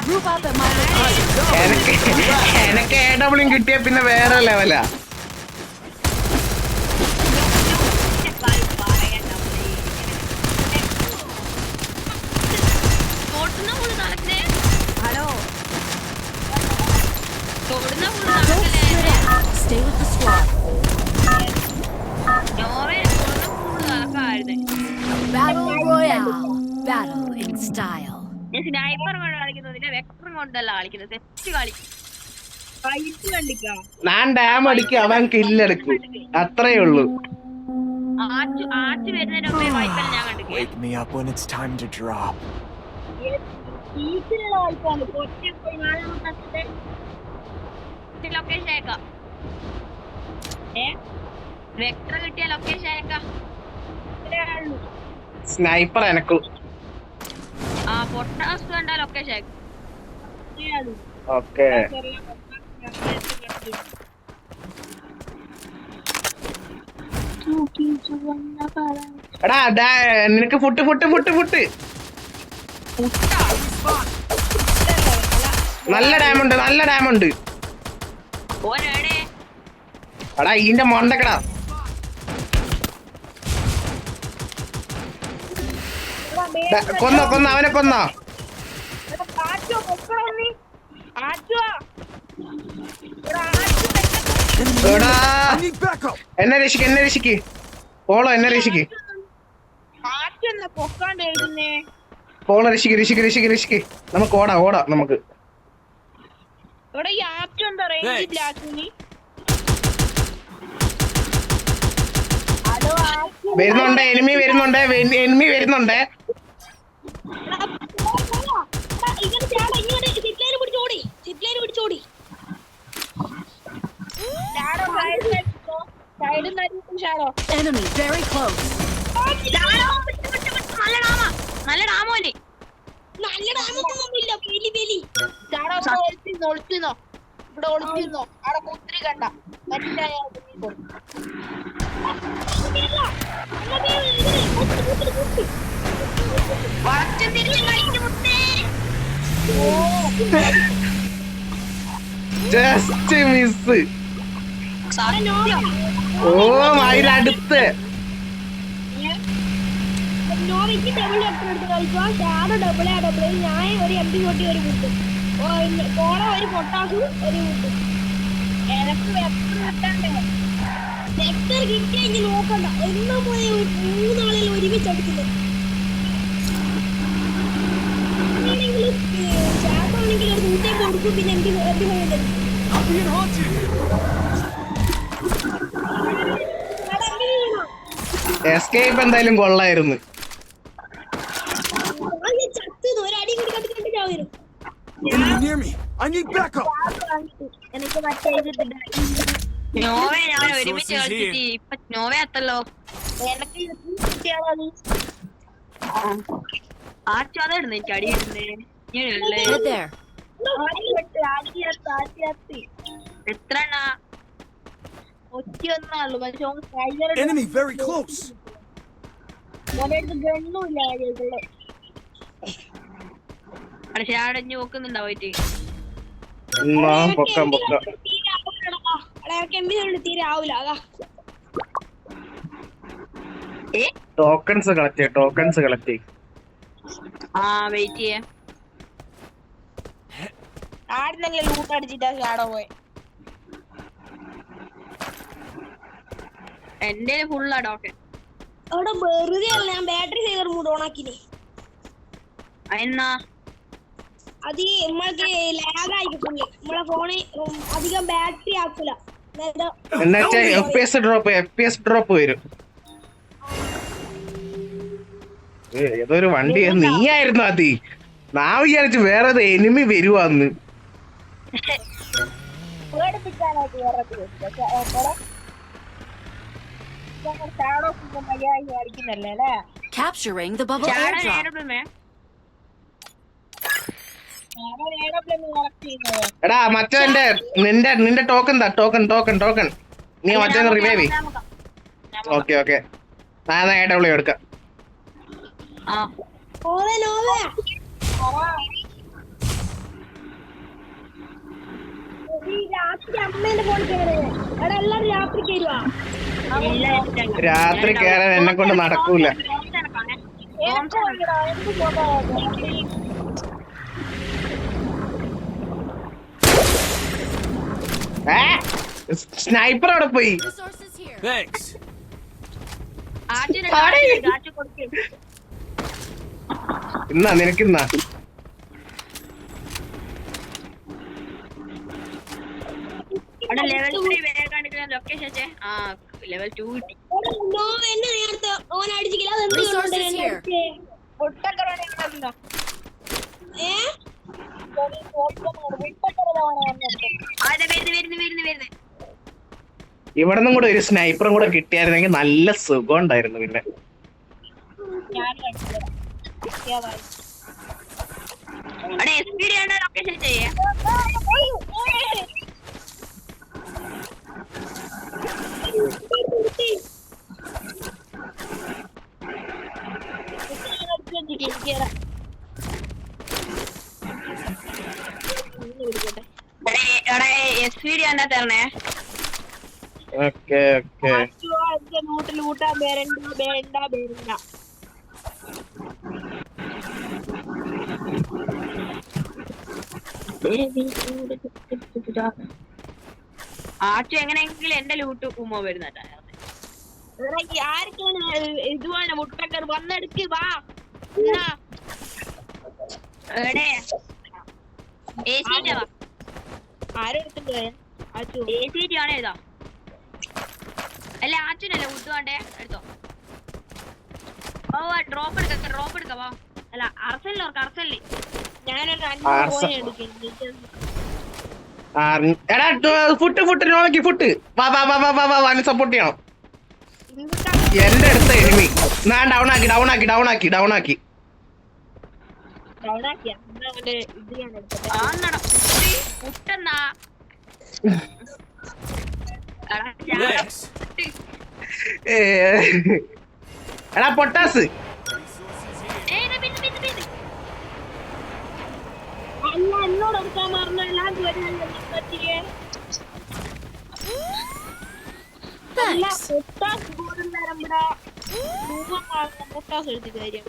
Group up at my എനിക്ക് AW കിട്ടിയ പിന്നെ വേറെ ലെവലാ. Hello. Stay with the squad. Battle Royale. Battle in style. Sniper കൊണ്ട് കളിക്കുന്നതിന്റെ vector കൊണ്ടല്ല കളിക്കുന്നത്. തെറ്റ് കളി ഞാൻ ഡാം അടിക്കും, അവൻ കില്ലെടുക്കും, അത്രേ ഉള്ളൂ. ആച്ച് വരുന്നതിന് മുമ്പേ വൈപ്പല്ല ഞാൻ കണ്ടു. Wake me up when it's time to drop. Location അയക്കാം. വെക്ടർ കിട്ടിയ ലൊക്കേഷൻ അയക്കാം. സ്നൈപ്പർ എനക്കും. ആ പൊട്ടാസ് കണ്ട ലൊക്കേഷൻ അയക്കാം. ഓക്കെ എടാ നിനക്ക് ഫുട്ട് നല്ല ഡാമുണ്ട്, നല്ല ഡാമുണ്ട്. ഓനാണേ എടാ ഇതിന്റെ മൊണ്ടക്കടാ. കൊന്നോ അവനെ കൊന്നോ. എന്നെ രക്ഷിക്ക് പോളോ, എന്നെ രക്ഷിക്ക് പോളോ, രക്ഷിക്ക്. നമുക്ക് ഓടാം നമുക്ക്. വരുന്നുണ്ട്, എനിമി വരുന്നുണ്ട്. Enemy very close. നല്ല ഡാമോല്ലേ. ഇവിടെ ഒളിച്ചിരുന്നോ? അവിടെ കുത്തിരി കണ്ട ജസ്റ്റ് മിസ്. ഓ അതിനടുത്ത് ഡബിൾ ഞാൻ ഒരു MP40 ഒരു കിട്ടും. പോണ ഒരു പൊട്ടാസ് ഒരു കിട്ടും. എനക്ക് വെക്ടർ കിട്ടിയ ഇനി നോക്കണ്ട. എന്നും പോയി 3 നാളിൽ ഒരുമിച്ച് അടിക്കുന്നത്. ഷാപ്പാണെങ്കിൽ ഒരു 100 കൊടുക്കും. പിന്നെ എനിക്ക് എസ്കേപ്പ് എന്തായാലും കൊള്ളായിരുന്നു. ഒരടി കൂടി കണ്ടിട്ട് ഞാൻ വരും. Near me. I need backup. എനിക്ക് മറ്റേ നോവേ ഞാൻ ഒരുമിച്ച് കളിച്ചിട്ട് ഇപ്പൊ നോവേ അത്തല്ലോ. എനിക്ക് കിട്ടിയാളാണ്. ആച്ചാതായിരുന്നു എനിക്ക് അടിയിരുന്നേ. Right there. എത്ര ഒറ്റയൊന്നുള്ളൂ. പക്ഷെ Enemy very close. ഗണ്ണുമില്ല. പക്ഷെ അടഞ്ഞു നോക്കുന്നുണ്ടാ പോയിട്ട്. തീരെ ആവൂല. അതാ ടോക്കൺസ് കളക്ട്. ആ വെയിറ്റ് ചെയ്യാ. ആടുന്നെങ്കിലും ലൂട്ട് അടിച്ചിട്ടാ ഷാഡോ പോയി. എന്റെ ഫുള്ളാ ടോക്കൺ. അവിടെ വെറുതെ അല്ല, ഞാൻ ബാറ്ററി സേവർ മൂഡ് ഓണാക്കിനെ. എന്നാ അത് നമ്മൾക്ക് ലാഗ് ആയിട്ടുണ്ട്. നമ്മളെ ഫോണ് അധികം ബാറ്ററി ആക്കൂല. FPS ഡ്രോപ്പ് വരും. ഏതൊരു വണ്ടി നീയായിരുന്നു അതി. ഞാൻ വിചാരിച്ചു വേറെ enemy വരുവാന്ന്. Capturing the bubble airdrop. എടാ മറ്റേ നിന്റെ ടോക്കൺ നീ മറ്റേ റിവൈവ്. ഓക്കെ ഞാൻ AW എടുക്കാം. ഈ രാത്രി അമ്മേന്റെ ഫോണിൽ കയറുക. എടാ എല്ലാരും രാത്രി കയറുവാ. രാത്രി കയറാൻ എന്നെ കൊണ്ട് നടക്കൂല. സ്നൈപ്പർ അവിടെ പോയി. Resources here. Thanks. ഇന്നാ നിനക്കിന്നാ. ലെവൽ 3 വേഗം ലൊക്കേഷൻ ലെവൽ 2 കിട്ടി. എന്നെ നേരത്തെ ഓൻ അടിച്ചില്ല. Resources here. ഇവിടെ നിന്നും കൂടെ ഒരു സ്നൈപ്പറും കൂടെ കിട്ടിയായിരുന്നെങ്കിൽ നല്ല സുഖം ഉണ്ടായിരുന്നു. പിന്നെ ലൊക്കേഷൻ ചെയ്യാ തരണേ. Okay okay. ലൂട്ടാ ബേരണ്ട. ആച്ചു എങ്ങനെയെങ്കിലും എന്റെ ലൂട്ട് ഉമ്മ വരുന്നുണ്ടായിരുന്നു. ആർക്കാണ് ഇതുവാണ് മുട്ടക്കർ വന്നെടുക്ക് വാ. ആരെടുത്തിട്ട് പോയാ ആണോ ഇതാ? അല്ല ആച്ചുനല്ലേ ഫുഡ് വേണ്ടേ? എടുത്തോ. ഓ ഡ്രോപ്പ് എടുക്കവാ. അല്ല അർസലിലോർക്ക് അർസലി ഞാനൊരു 5 പോയി എടുക്കും. ഫുട്ട് നോക്കി ഫുട്ട് വാ സപ്പോർട്ട് ചെയ്യണം. എന്റെ അടുത്ത എനിമി ഞാൻ ഡൗൺ ആക്കി. Thanks. എടാ പൊട്ടാസ് എന്നോട് എടുക്കാൻ മറന്നല്ല. പൊട്ടാസ് എടുത്ത് കാര്യം.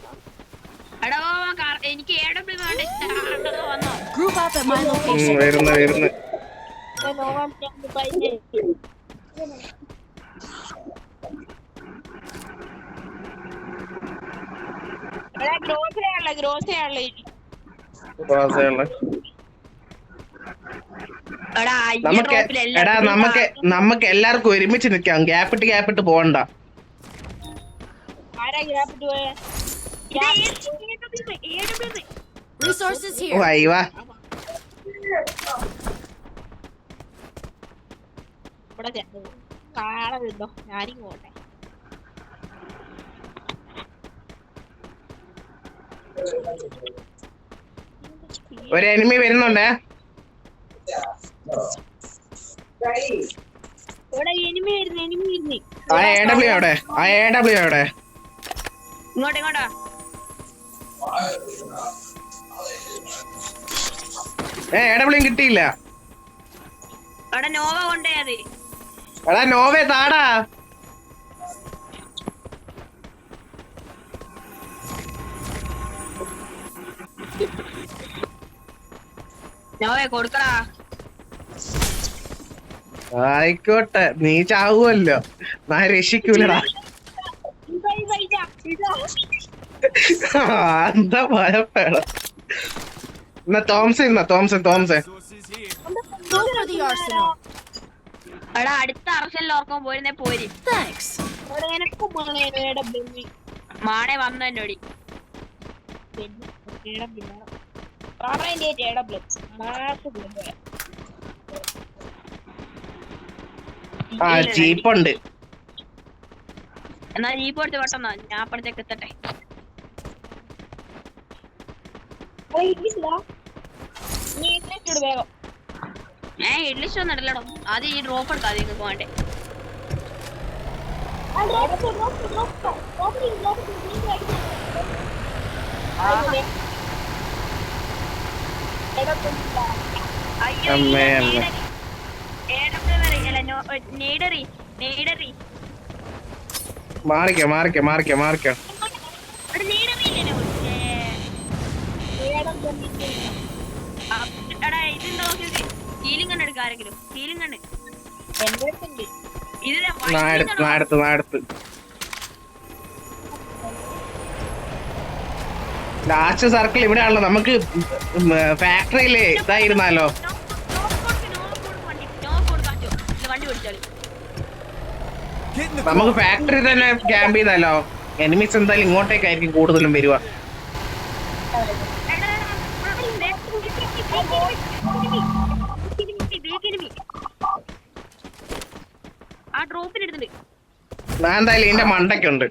എനിക്ക് വന്നോ? Group up at my location. വരുന്നു. നമുക്ക് എല്ലാവർക്കും ഒരുമിച്ച് നിക്കാം. ഗ്യാപ്പിട്ട് പോകണ്ട. Resources here. വാ കാണുന്നുണ്ടോ? ഞാനും പോട്ടെ. ഒരു എനിമി വരുന്നുണ്ടേ. എനിമി വരുന്നു. ആ AW അവിടെ. ഇങ്ങോട്ടാ AW കിട്ടിയില്ല. അവിടെ നോവ കൊണ്ടേ എടാ നോവേ താടാ. നോവേ കൊടുക്കടാ. ആയിക്കോട്ടെ നീ ചാവുമല്ലോ. ഞാൻ രക്ഷിക്കൂലടാ. എന്താ ഭയപ്പെടാ. എന്നാ Thomson. Resources here. Go for the arsenal. എടാ അടുത്ത അർസലിലോർക്കം പോയിരുന്നേ പോരി. Thanks. മാണെ വന്നു എന്നോടി. ജീപ്പുണ്ട്. എന്നാ ജീപ്പ് എടുത്ത് പെട്ടെന്നാ ഞാൻ അപ്പഴത്തേക്ക് എത്തട്ടെ. വേഗം ഇഡ്ലിസ്റ്റ് ഒന്നും ഇടലടോ. ആദ്യം ഈ ഡ്രോപ്പ് എടുക്കാം. നിങ്ങൾക്ക് വേണ്ടേ അമ്മേ. നെയ്ഡറി മാറിക്കോ അവിടെ നെയ്ഡറി ഇല്ലേ എടാ ഇതെന്താ നോക്കിയത് ഹീലിംഗ് കണ്ണ് എടുക്കാം ആരെങ്കിലും ഹീലിംഗ് കണ്ണ് എന്റെ അടുത്തുണ്ട്. ഇതിലെ നാടത്ത് ലാസ്റ്റ് സർക്കിൾ ഇവിടെയാണല്ലോ. നമുക്ക് ഫാക്ടറിയില് ഇതായിരുന്നാലോ. വണ്ടി പിടിച്ചാല് Get in the നമുക്ക് car. ഫാക്ടറി തന്നെ ക്യാമ്പ് ചെയ്താലോ. എനിമീസ് എന്തായാലും ഇങ്ങോട്ടേക്കായിരിക്കും കൂടുതലും വരുക. ആ ഡ്രോപ്പിന് എടുത്തിട്ട് ഞാൻ എന്തായാലും ഇതിന്റെ മണ്ടയ്ക്കുണ്ട്.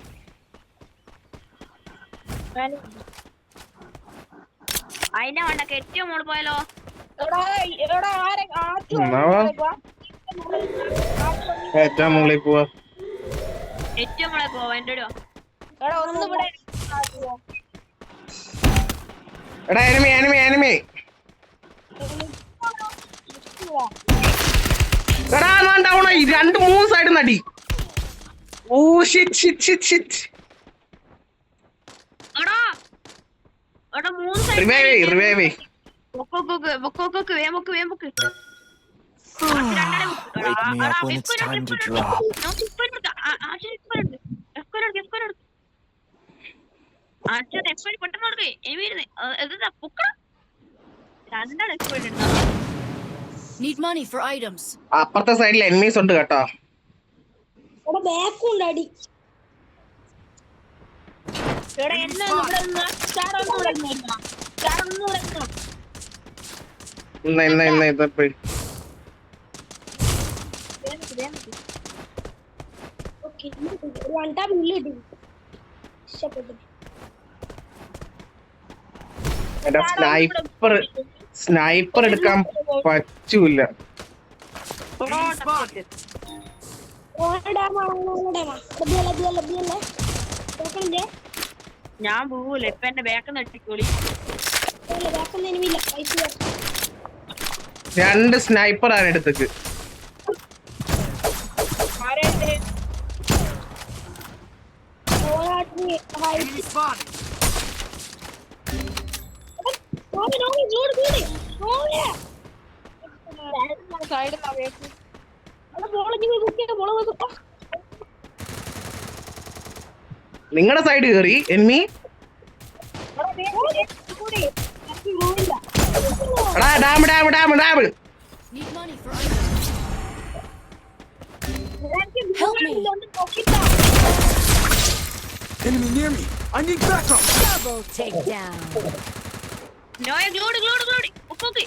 അതിന്റെ മണ്ടൊക്കെ ഏറ്റവും മോള് പോയാലോ. എടാ, ആദ്യം എന്നാ? ഏറ്റവും മുകളിൽ പോവാ. ഏറ്റവും മോളെ പോവാ എന്റെ എടാ, ഒന്ന് ഇവിടെ ആദ്യം. എടാ എനിമി എടാ ഡൗൺ ആയി. 2-3 സൈഡ് നടി. Oh shit. എടാ 3 revive. Wake me up when it's time to drop. Need money for items. അപ്പുറത്തെ സൈഡിൽ എനിമീസ് ഉണ്ട് കേട്ടോ. എടാ, ബാക്കും ഉണ്ട് അടി. എടാ, എന്നാ ഇവിടെ നിന്ന് ചാടൊന്നും ഇവിടെ നിന്നില്ല. ചാടൊന്നും ഇവിടെ നിന്നോ. ഇന്ന് ഇതപ്പോ ഓക്കേ, ഒരു വൺ ടാപ്പ് ഉള്ളിൽ ഇട്ടു. ഇഷ്ടപ്പെട്ടു. എടാ സ്നൈപ്പർ എടുക്കാൻ പറ്റൂല. ഞാൻ പോവൂല ഇപ്പൊ എന്റെ ബാക്ക് നട്ടിക്കോളി. 2 സ്നൈപ്പർ ആണ് എടുത്തേക്ക്. Enemy spotted. നിങ്ങളുടെ സൈഡ് കയറി എനിമി. എടാ dam. Need money for items. Help me. Enemy near me. I need backup. Double takedown. നോയ ഗ്ലൂഡ് ഉപ്പൊക്കെ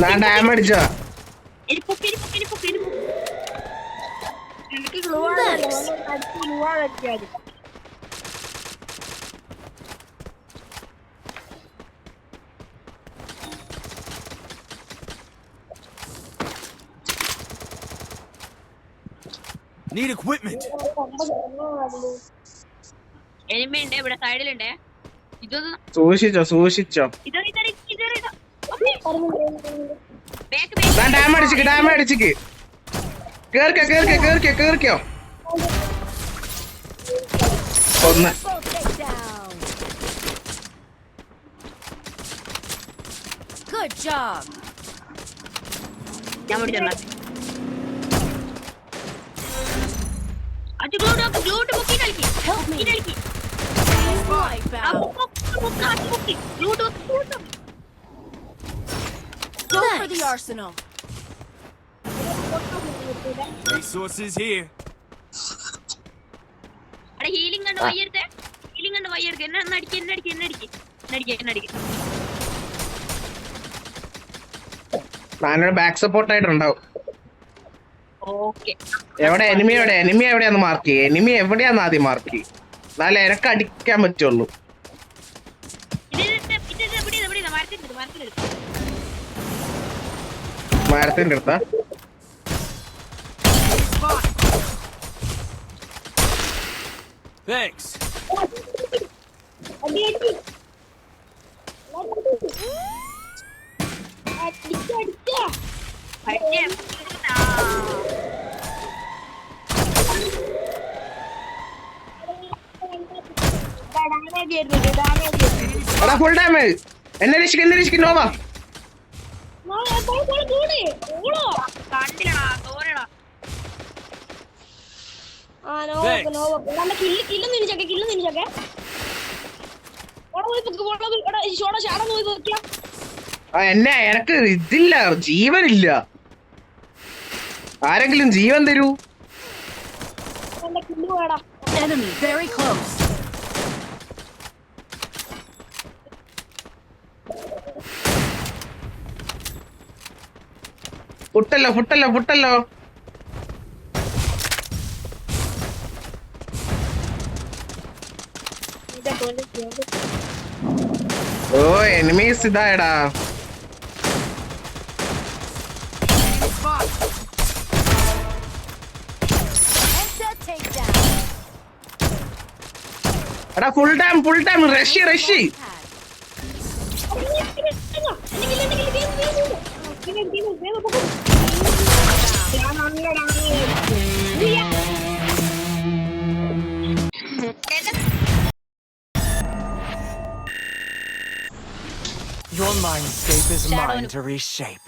ഞാൻ ഡാം അടിച്ചാ. എനിക്ക് ഗ്ലൂ ആക്കിയാൽ Need equipment. എനിമി ഉണ്ട് ഇവിടെ സൈഡിലുണ്ടേ. ഇതൊന്നും സൂക്ഷിച്ചോ. ഞാൻ ഡാം അടിച്ചിക്ക്. കേറിക്കോ. ഒന്ന് Double takedown. Good job. ഞാൻ പിടിച്ചോളാം. ഗ്ലൂഡ് പൊക്കി കളിക്ക്. Help me. Wipeout. Go for the arsenal. Resources here. Healing കണ്ട് വയ്യെടുത്തേ. എന്നെ അടിക്ക്. ഞാനൊരു ബാക്ക് സപ്പോർട്ട് ആയിട്ടുണ്ടാവും. ഓക്കെ എവിടെ എനിമി എവിടെയാന്ന് മാർക്ക് ചെയ്യേ. എനിമി എവിടെയാന്ന് ആദ്യം മാർക്ക് ചെയ്യും. എന്നാലേ എനക്ക് അടിക്കാൻ പറ്റുള്ളൂ. മരത്തിന്റെ അടുത്താ. Thanks. അടി അടിക്ക എടാ ഫുൾ ഡാമേജ്. എന്നെ രക്ഷിക്ക് നോവ. കണ്ടില്ലടാ തോരടാ കില്ലും നിന്നിച്ചൊക്കെ എന്നെ എനക്ക് ഇതില്ല, ജീവനില്ല. ആരെങ്കിലും ജീവൻ തരൂ. കില്ല് വേടാ Enemy very close. ഫുട്ടല്ലോ. ഓ എനിമീസ് ഇതായടാ. Headset takedown. എടാ full time റഷി. Your mindscape is mine to reshape.